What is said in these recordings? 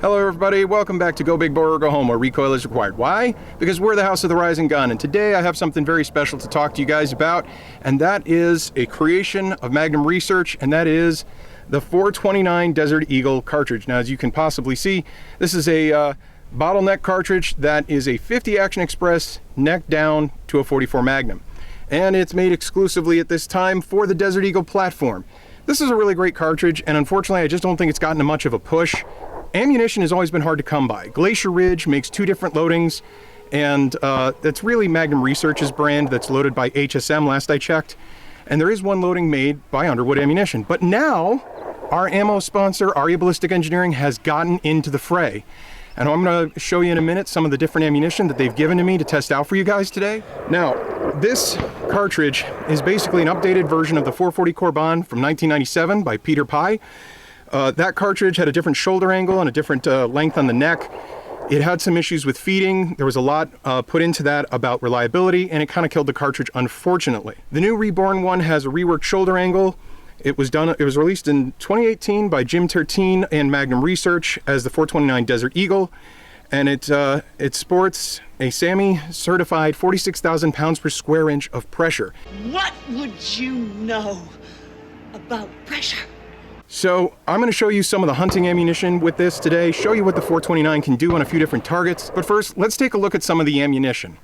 Hello everybody, welcome back to Go Big Boy or Go Home, where recoil is required. Why? Because we're the house of the rising gun, and today I have something very special to talk to you guys about, and that is a creation of Magnum Research, and that is the 429 Desert Eagle cartridge. Now, as you can possibly see, this is a bottleneck cartridge that is a 50 Action Express neck down to a 44 Magnum, and it's made exclusively at this time for the Desert Eagle platform. This is a really great cartridge, and unfortunately I just don't think it's gotten much of a push. Ammunition has always been hard to come by. Glacier Ridge makes two different loadings, and that's really Magnum Research's brand that's loaded by HSM last I checked. And there is one loading made by Underwood Ammunition. But now, our ammo sponsor, Aria Ballistic Engineering, has gotten into the fray. And I'm gonna show you in a minute some of the different ammunition that they've given to me to test out for you guys today. Now, this cartridge is basically an updated version of the 440 Corbin from 1997 by Peter Pye. That cartridge had a different shoulder angle and a different length on the neck. It had some issues with feeding. There was a lot put into that about reliability, and it kind of killed the cartridge, unfortunately. The new reborn one has a reworked shoulder angle. It was released in 2018 by Jim Tertine and Magnum Research as the 429 Desert Eagle, and it sports a SAMI certified 46,000 pounds per square inch of pressure. What would you know about pressure? So I'm going to show you some of the hunting ammunition with this today, show you what the 429 can do on a few different targets. But first, let's take a look at some of the ammunition.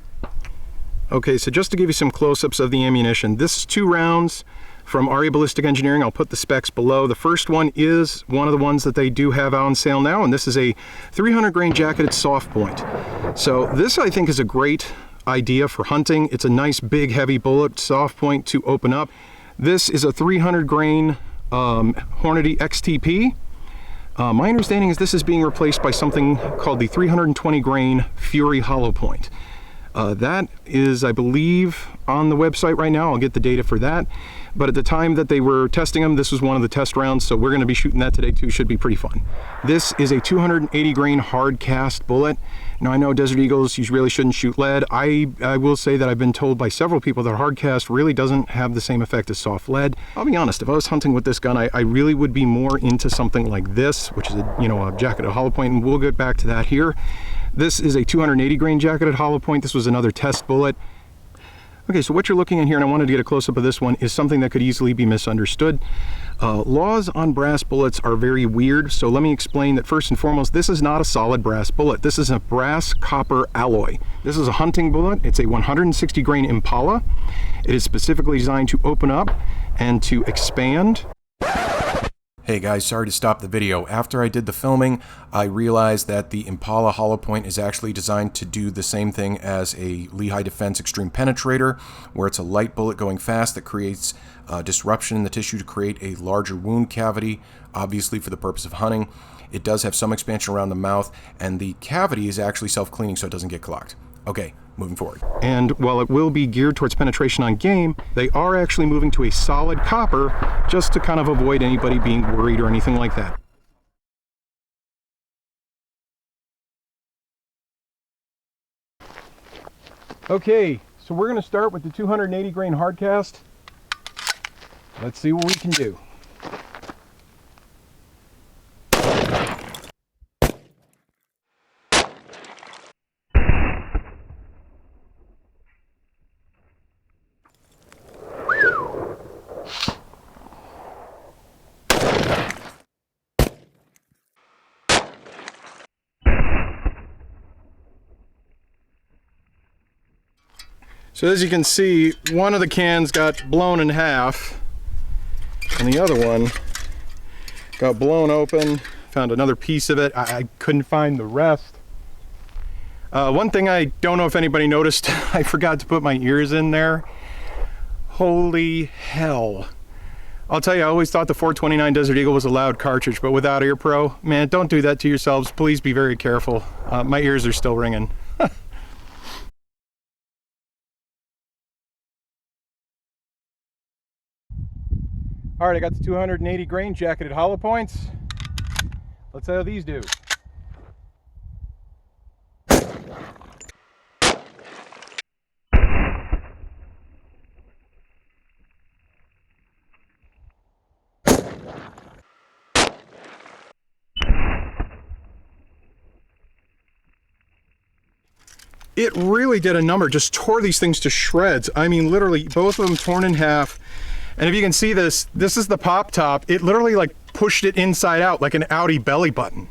Okay, so just to give you some close-ups of the ammunition, this is 2 rounds from Aria Ballistic Engineering. I'll put the specs below. The first one is one of the ones that they do have out on sale now, and this is a 300 grain jacketed soft point. So this, I think, is a great idea for hunting. It's a nice big heavy bullet, soft point to open up. This is a 300 grain Hornady XTP. My understanding is this is being replaced by something called the 320 grain Fury hollow point. That is, I believe, on the website right now. I'll get the data for that. But at the time that they were testing them, this was one of the test rounds, so we're going to be shooting that today too. Should be pretty fun. This is a 280 grain hard cast bullet. Now, I know Desert Eagles, you really shouldn't shoot lead. I will say that I've been told by several people that hard cast really doesn't have the same effect as soft lead. I'll be honest, if I was hunting with this gun, I really would be more into something like this, which is a jacketed hollow point, and we'll get back to that here. This is a 280 grain jacketed hollow point. This was another test bullet. Okay, so what you're looking at here, and I wanted to get a close-up of this one, is something that could easily be misunderstood. Laws on brass bullets are very weird, so let me explain that first and foremost, this is not a solid brass bullet. This is a brass copper alloy. This is a hunting bullet. It's a 160 grain Impala. It is specifically designed to open up and to expand. Hey guys, sorry to stop the video. After I did the filming, I realized that the Impala hollow point is actually designed to do the same thing as a Lehigh Defense Extreme Penetrator, where it's a light bullet going fast that creates disruption in the tissue to create a larger wound cavity, obviously for the purpose of hunting. It does have some expansion around the mouth, and the cavity is actually self-cleaning so it doesn't get clogged. Okay, moving forward. And while it will be geared towards penetration on game, they are actually moving to a solid copper just to kind of avoid anybody being worried or anything like that. Okay, so we're going to start with the 280 grain hard cast. Let's see what we can do. So as you can see, one of the cans got blown in half, and the other one got blown open. Found another piece of it. I couldn't find the rest. One thing I don't know if anybody noticed, I forgot to put my ears in there. Holy hell. I'll tell you, I always thought the 429 Desert Eagle was a loud cartridge, but without Ear Pro, man, don't do that to yourselves. Please be very careful. My ears are still ringing. All right, I got the 280 grain jacketed hollow points. Let's see how these do. it really did a number, just tore these things to shreds. I mean, literally both of them torn in half. And if you can see this, this is the pop top. It literally like pushed it inside out like an Audi belly button.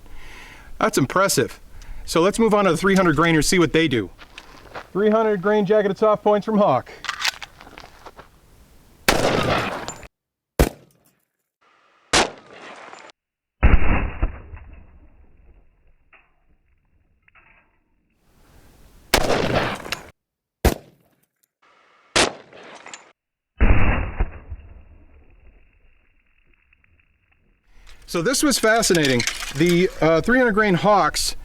That's impressive. So let's move on to the 300 grainers, see what they do. 300 grain jacketed soft points from Hawk. So this was fascinating. The 300 grain Hawks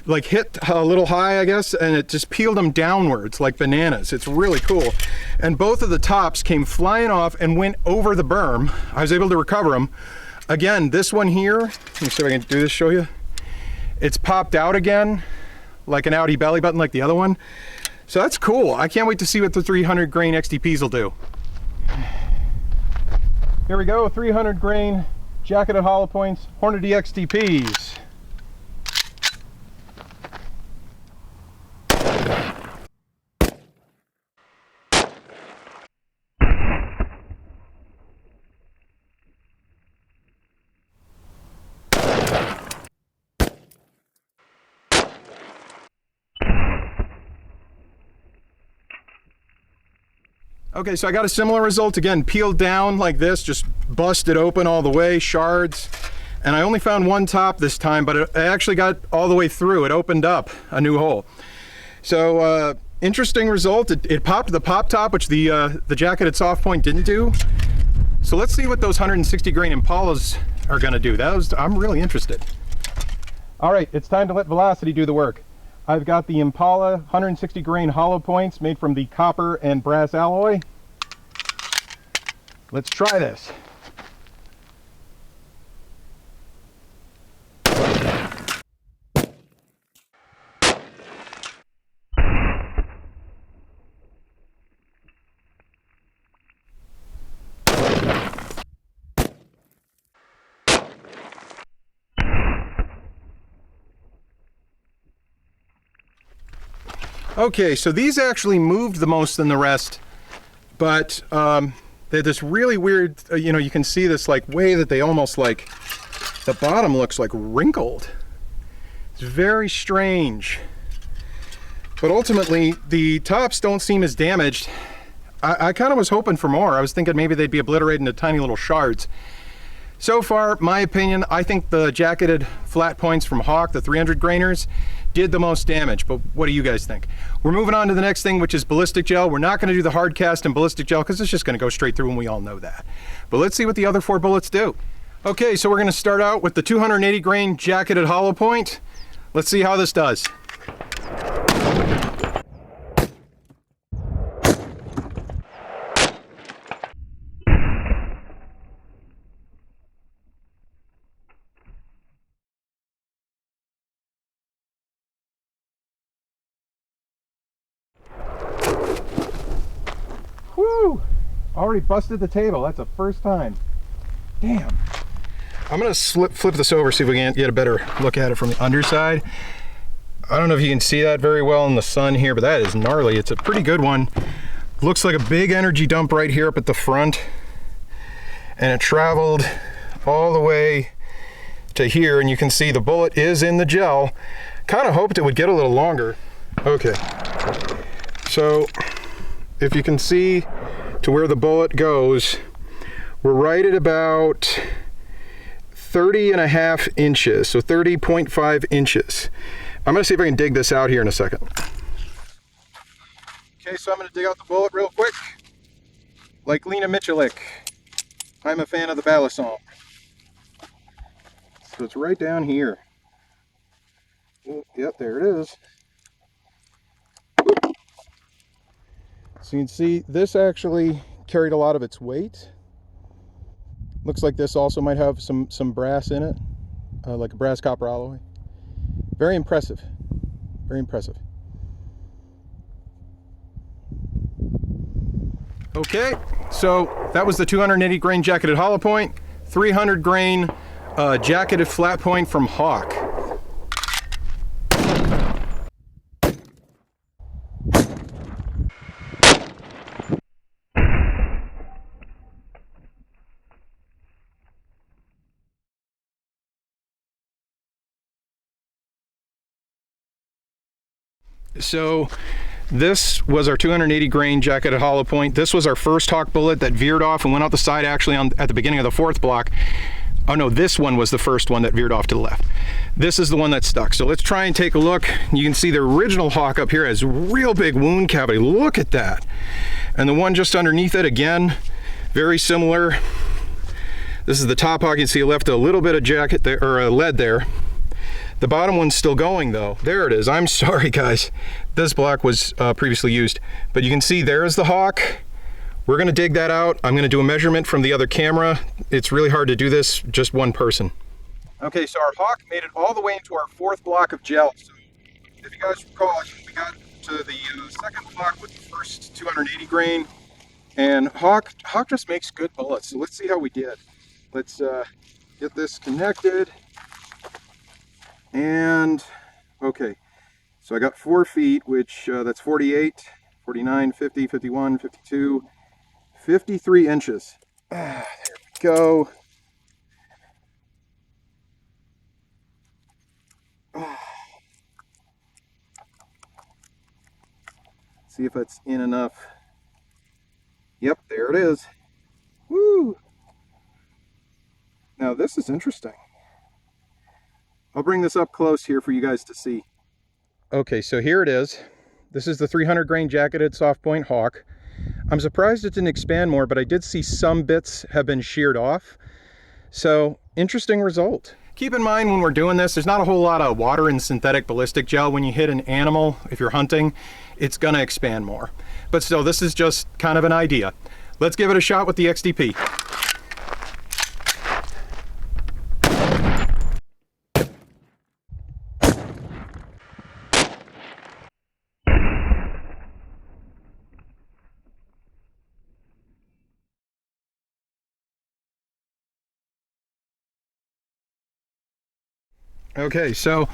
like hit a little high, I guess, and it just peeled them downwards like bananas. It's really cool. And both of the tops came flying off and went over the berm. I was able to recover them. Again, this one here, let me see if I can do this, show you. It's popped out again like an Audi belly button like the other one. So that's cool. I can't wait to see what the 300 grain XTPs will do. Here we go, 300 grain jacketed hollow points, Hornady XTPs. Okay, so I got a similar result again, peeled down like this, just busted open all the way, shards. And I only found one top this time, but it actually got all the way through. It opened up a new hole. So interesting result. It popped the pop top, which the jacketed soft point didn't do. So let's see what those 160 grain Impalas are gonna do. I'm really interested. All right, it's time to let velocity do the work. I've got the Impala 160 grain hollow points made from the copper and brass alloy. Let's try this. Okay, so these actually moved the most than the rest, but they're this really weird, you know, you can see this like way that they almost like, the bottom looks like wrinkled. It's very strange. But ultimately, the tops don't seem as damaged. I kind of was hoping for more. I was thinking maybe they'd be obliterated into tiny little shards. So far, my opinion, I think the jacketed flat points from Hawk, the 300 grainers, did the most damage, but what do you guys think? We're moving on to the next thing, which is ballistic gel. We're not going to do the hard cast and ballistic gel because it's just going to go straight through and we all know that. But let's see what the other 4 bullets do. Okay, so we're going to start out with the 280 grain jacketed hollow point. Let's see how this does. Woo! Already busted the table. That's the first time. Damn. I'm gonna flip this over, see if we can get a better look at it from the underside. I don't know if you can see that very well in the sun here, but that is gnarly. It's a pretty good one. Looks like a big energy dump right here up at the front. And it traveled all the way to here, and you can see the bullet is in the gel. Kind of hoped it would get a little longer. Okay. So, if you can see to where the bullet goes, we're right at about 30.5 inches, so 30.5 inches. I'm gonna see if I can dig this out here in a second. Okay, so I'm gonna dig out the bullet real quick. Like Lena Michelik, I'm a fan of the Balisong. So it's right down here. Oh, yep, there it is. So you can see this actually carried a lot of its weight. Looks like this also might have some brass in it, like a brass copper alloy. Very impressive, very impressive. Okay, so that was the 280 grain jacketed hollow point, 300 grain jacketed flat point from Hawk. So this was our 280 grain jacketed hollow point. This was our first hawk bullet that veered off and went out the side actually at the beginning of the fourth block. Oh no, this one was the first one that veered off to the left. This is the one that stuck. So let's try and take a look. You can see the original hawk up here has real big wound cavity. Look at that. And the one just underneath it, again, very similar. This is the top hawk. You can see it left a little bit of jacket there, or lead there. The bottom one's still going though. There it is. I'm sorry guys. This block was previously used, but you can see there's the hawk. We're gonna dig that out. I'm gonna do a measurement from the other camera. It's really hard to do this, just one person. Okay, so our hawk made it all the way into our fourth block of gel. So if you guys recall, we got to the second block with the first 280 grain, and hawk just makes good bullets. So let's see how we did. Let's get this connected. And okay, so I got 4 feet, which that's 48, 49, 50, 51, 52, 53 inches. There we go. See if it's in enough. Yep, there it is. Woo! Now this is interesting. I'll bring this up close here for you guys to see. Okay, so here it is. This is the 300 grain jacketed soft point hawk. I'm surprised it didn't expand more, but I did see some bits have been sheared off. So, interesting result. Keep in mind when we're doing this, there's not a whole lot of water in synthetic ballistic gel. When you hit an animal, if you're hunting, it's gonna expand more. But still, this is just kind of an idea. Let's give it a shot with the XTP. Okay, so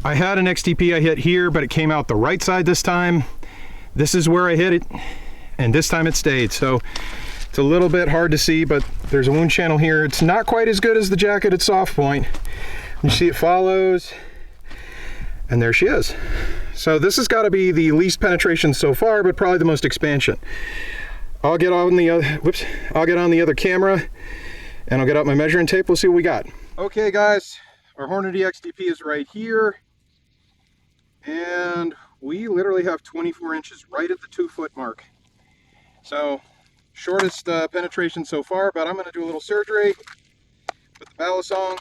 I had an XTP I hit here, but it came out the right side this time. This is where I hit it, and this time it stayed. So it's a little bit hard to see, but there's a wound channel here. It's not quite as good as the jacketed soft point. You see it follows, and there she is. So this has got to be the least penetration so far, but probably the most expansion. I'll get on the other camera, and I'll get out my measuring tape. We'll see what we got. Okay, guys. Our Hornady XTP is right here, and we literally have 24 inches right at the 2 foot mark. So shortest penetration so far, but I'm going to do a little surgery with the balisong.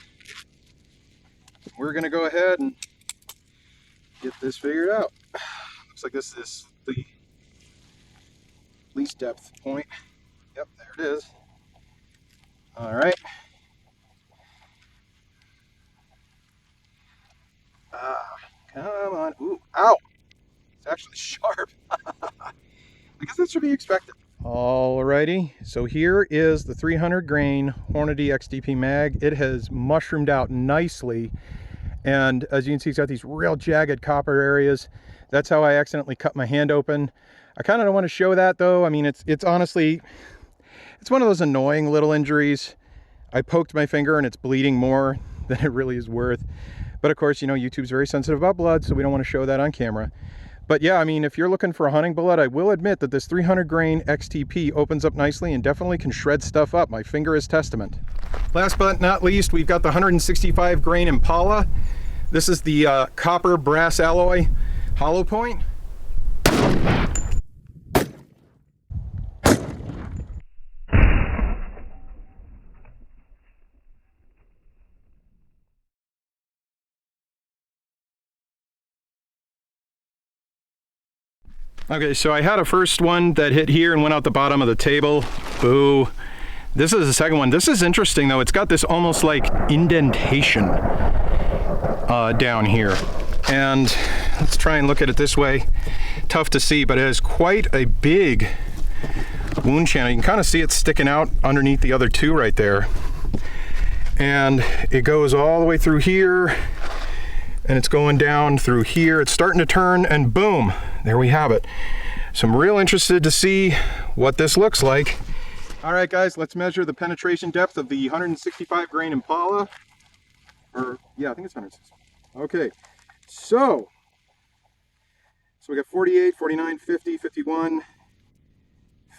We're going to go ahead and get this figured out. Looks like this is the least depth point. Yep, there it is. All right. Come on. Ooh, ow. It's actually sharp. I guess that should be expected. Alrighty, so here is the 300 grain Hornady XTP mag. It has mushroomed out nicely. And as you can see, it's got these real jagged copper areas. That's how I accidentally cut my hand open. I kind of don't want to show that though. I mean, it's honestly, it's one of those annoying little injuries. I poked my finger and it's bleeding more than it really is worth. But of course, you know, YouTube's very sensitive about blood, so we don't want to show that on camera. But yeah, I mean, if you're looking for a hunting bullet, I will admit that this 300 grain XTP opens up nicely and definitely can shred stuff up. My finger is testament. Last but not least, we've got the 165 grain Impala. This is the copper brass alloy hollow point. Okay, so I had a first one that hit here and went out the bottom of the table. Boo. This is the second one. This is interesting though. It's got this almost like indentation down here. And let's try and look at it this way. Tough to see, but it has quite a big wound channel. You can kind of see it sticking out underneath the other two right there. And it goes all the way through here. And it's going down through here. It's starting to turn, and boom, there we have it. So I'm real interested to see what this looks like. All right, guys, let's measure the penetration depth of the 165 grain Impala. Or, yeah, I think it's 165. Okay, so So we got 48, 49, 50, 51,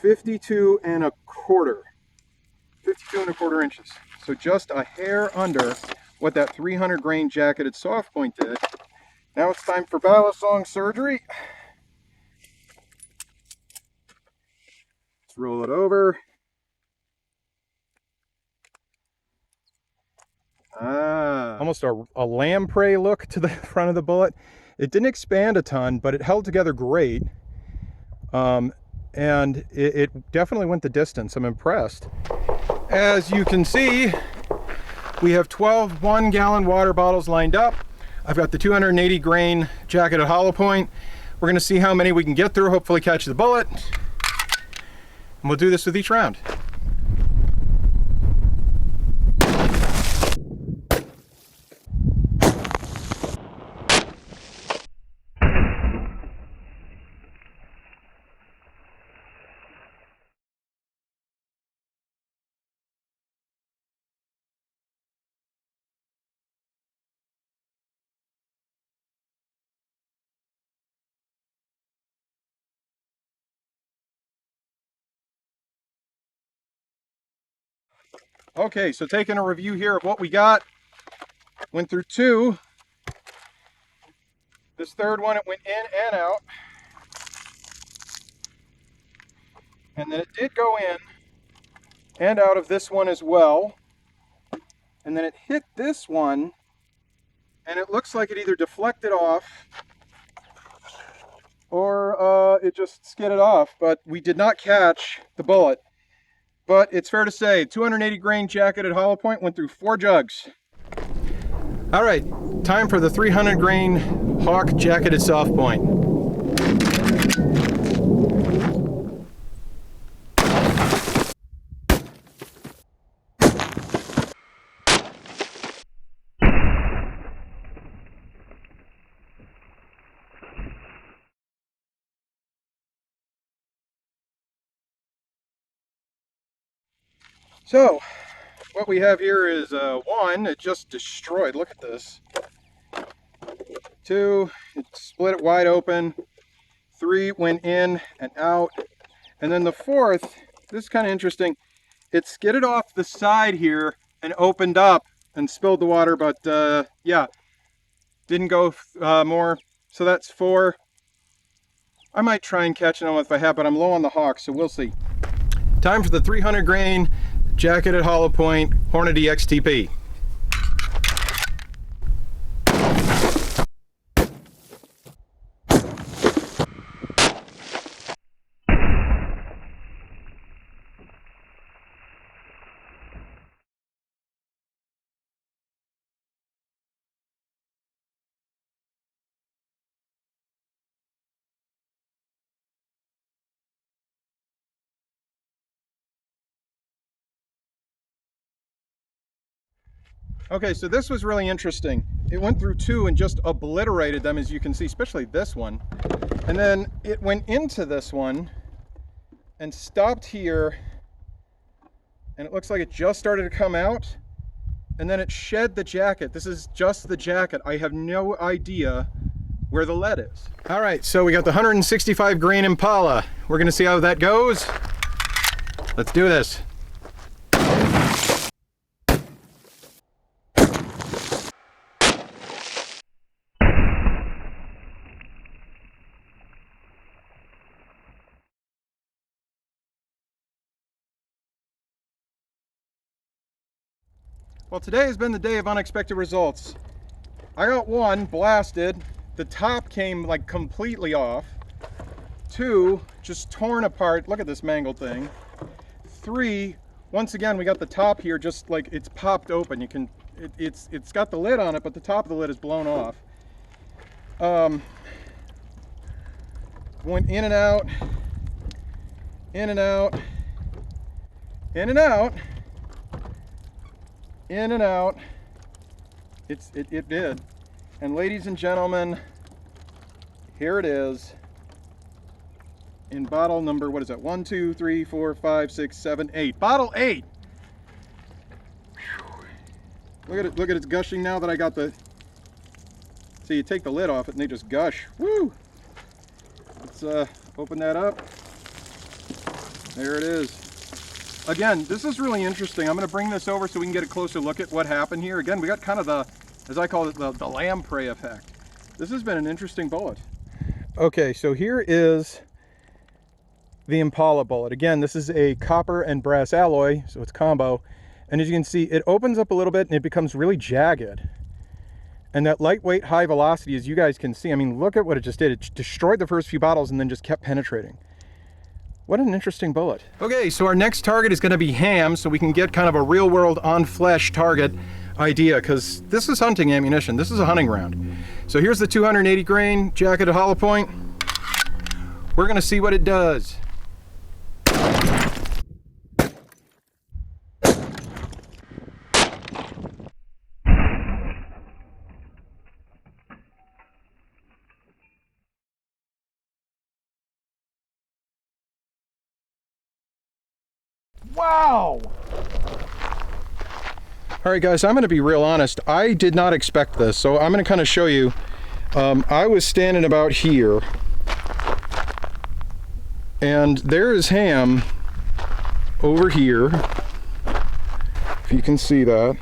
52 and a quarter. 52 and a quarter inches. So just a hair under what that 300 grain jacketed soft point did. Now it's time for ballast song surgery. Let's roll it over. Almost a lamprey look to the front of the bullet. It didn't expand a ton, but it held together great. And it definitely went the distance. I'm impressed. As you can see, we have 12 1-gallon water bottles lined up. I've got the 280 grain jacketed hollow point. We're gonna see how many we can get through, hopefully catch the bullet. And we'll do this with each round. Okay, so taking a review here of what we got. Went through 2. This third one, it went in and out. And then it did go in and out of this one as well. And then it hit this one, and it looks like it either deflected off or it just skidded off, but we did not catch the bullet. But it's fair to say, 280 grain jacketed hollow point went through 4 jugs. All right, time for the 300 grain Hawk jacketed soft point. So, what we have here is 1, it just destroyed. Look at this. 2, it split it wide open. 3 went in and out. And then the 4th, this is kind of interesting. It skidded off the side here and opened up and spilled the water, but yeah, didn't go more. So that's 4. I might try and catch another if I have, but I'm low on the Hawk, so we'll see. Time for the 300 grain jacketed hollow point Hornady XTP. Okay, so this was really interesting. It went through 2 and just obliterated them, as you can see, especially this one. And then it went into this one and stopped here, and it looks like it just started to come out, and then it shed the jacket. This is just the jacket. I have no idea where the lead is. All right, so we got the 165 grain Impala. We're gonna see how that goes. Let's do this. Well, today has been the day of unexpected results. I got 1 blasted. The top came like completely off. 2 just torn apart. Look at this mangled thing. 3, once again, we got the top here just like it's popped open. You can, it's got the lid on it, but the top of the lid is blown off. Went in and out, in and out, in and out. In and out. It did. And ladies and gentlemen, here it is in bottle number, what is that? 1, 2, 3, 4, 5, 6, 7, 8. Bottle 8. Whew. Look at it. Look at it's gushing now that I got the. See, you take the lid off it and they just gush. Woo! let's open that up. There it is. Again, this is really interesting. I'm going to bring this over so we can get a closer look at what happened here. Again, we got kind of the, as I call it, the lamprey effect. This has been an interesting bullet. Okay, so here is the Impala bullet. Again, this is a copper and brass alloy, so it's combo. And as you can see, it opens up a little bit and it becomes really jagged. And that lightweight, high velocity, as you guys can see, I mean, look at what it just did. It destroyed the first few bottles and then just kept penetrating. What an interesting bullet. Okay, so our next target is going to be ham, so we can get kind of a real world on flesh target idea, because this is hunting ammunition. This is a hunting round. So here's the 280 grain jacketed hollow point. We're going to see what it does. Wow! All right, guys, I'm going to be real honest. I did not expect this, so I'm going to kind of show you. I was standing about here, and there is ham over here, if you can see that.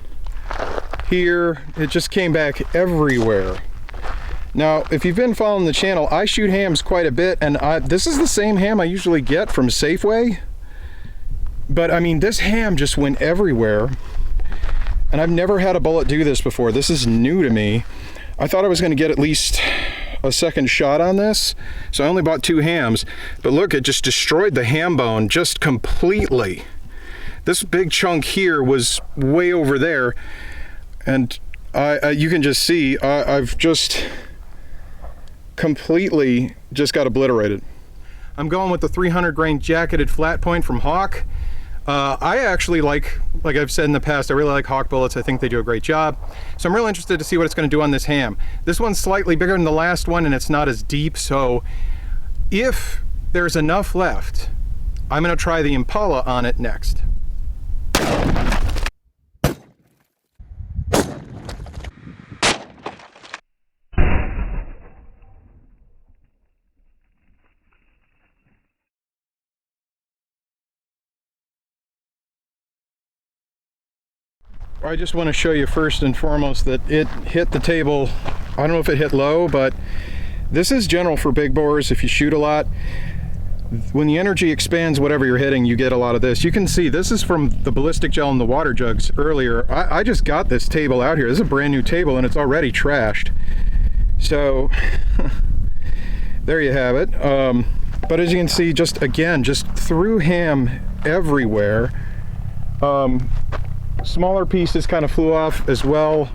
Here, it just came back everywhere. Now, if you've been following the channel, I shoot hams quite a bit, and this is the same ham I usually get from Safeway. But I mean, this ham just went everywhere, and I've never had a bullet do this before. This is new to me. I thought I was going to get at least a second shot on this, so I only bought 2 hams. But look, it just destroyed the ham bone just completely. This big chunk here was way over there, and you can just see I've just completely just got obliterated. I'm going with the 300 grain jacketed flat point from Hawk. I actually like I've said in the past, I really like Hawk bullets. I think they do a great job. So I'm really interested to see what it's going to do on this ham. This one's slightly bigger than the last one, and it's not as deep. So if there's enough left, I'm going to try the Impala on it next. I just want to show you first and foremost that it hit the table. I don't know if it hit low, but this is general for big bores. If you shoot a lot, when the energy expands whatever you're hitting, you get a lot of this. You can see this is from the ballistic gel and the water jugs earlier. I just got this table out here. This is a brand new table and it's already trashed. So there you have it. But as you can see, just again, just threw ham everywhere. Smaller pieces kind of flew off as well.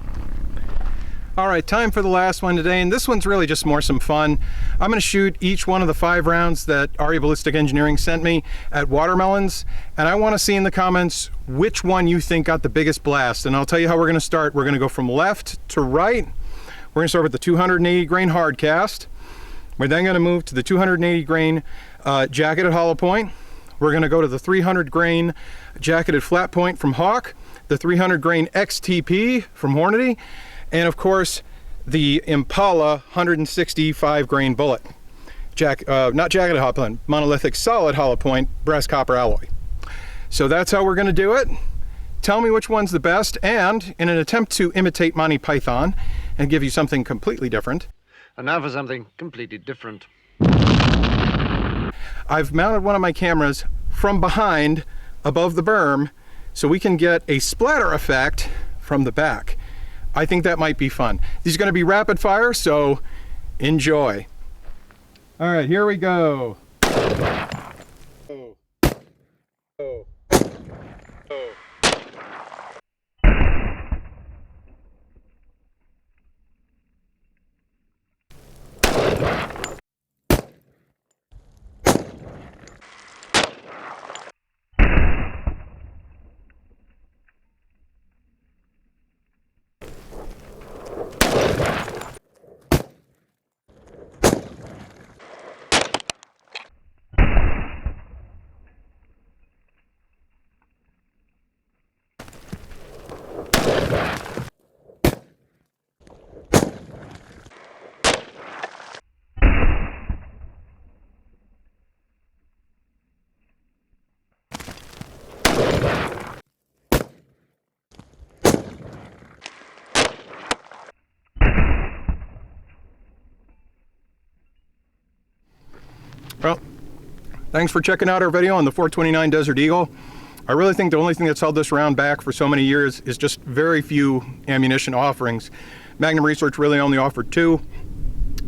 All right, time for the last one today, and this one's really just more some fun. I'm going to shoot each one of the 5 rounds that Aria Ballistic Engineering sent me at watermelons, and I want to see in the comments which one you think got the biggest blast. And I'll tell you how we're going to start. We're going to go from left to right. We're going to start with the 280 grain hard cast. We're then going to move to the 280 grain jacketed hollow point. We're going to go to the 300 grain jacketed flat point from Hawk, the 300 grain XTP from Hornady, and of course the Impala 165 grain bullet. Not jacketed hollow point, monolithic solid hollow point brass copper alloy. So that's how we're going to do it. Tell me which one's the best, and in an attempt to imitate Monty Python and give you something completely different. And now for something completely different. I've mounted one of my cameras from behind above the berm so we can get a splatter effect from the back. I think that might be fun. These are going to be rapid fire, so enjoy. All right, here we go. Well, thanks for checking out our video on the 429 Desert Eagle. I really think the only thing that's held this round back for so many years is just very few ammunition offerings. Magnum Research really only offered 2.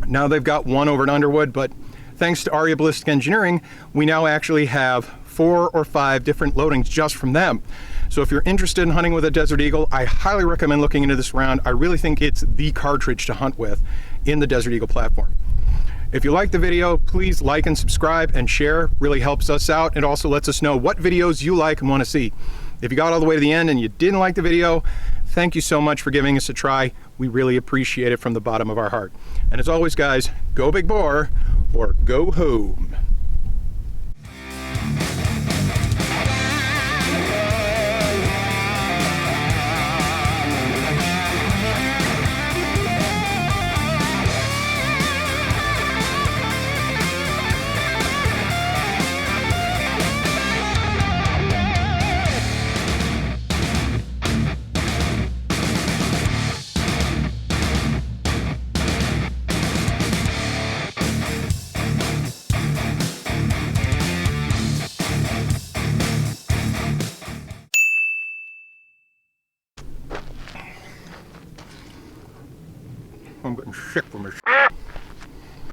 Now they've got 1 over at Underwood, but thanks to Aria Ballistic Engineering, we now actually have 4 or 5 different loadings just from them. So if you're interested in hunting with a Desert Eagle, I highly recommend looking into this round. I really think it's the cartridge to hunt with in the Desert Eagle platform. If you like the video, please like and subscribe and share. Really helps us out. It also lets us know what videos you like and want to see. If you got all the way to the end and you didn't like the video, thank you so much for giving us a try. We really appreciate it from the bottom of our heart. And as always, guys, go big boar or go home. I'm getting sick from this.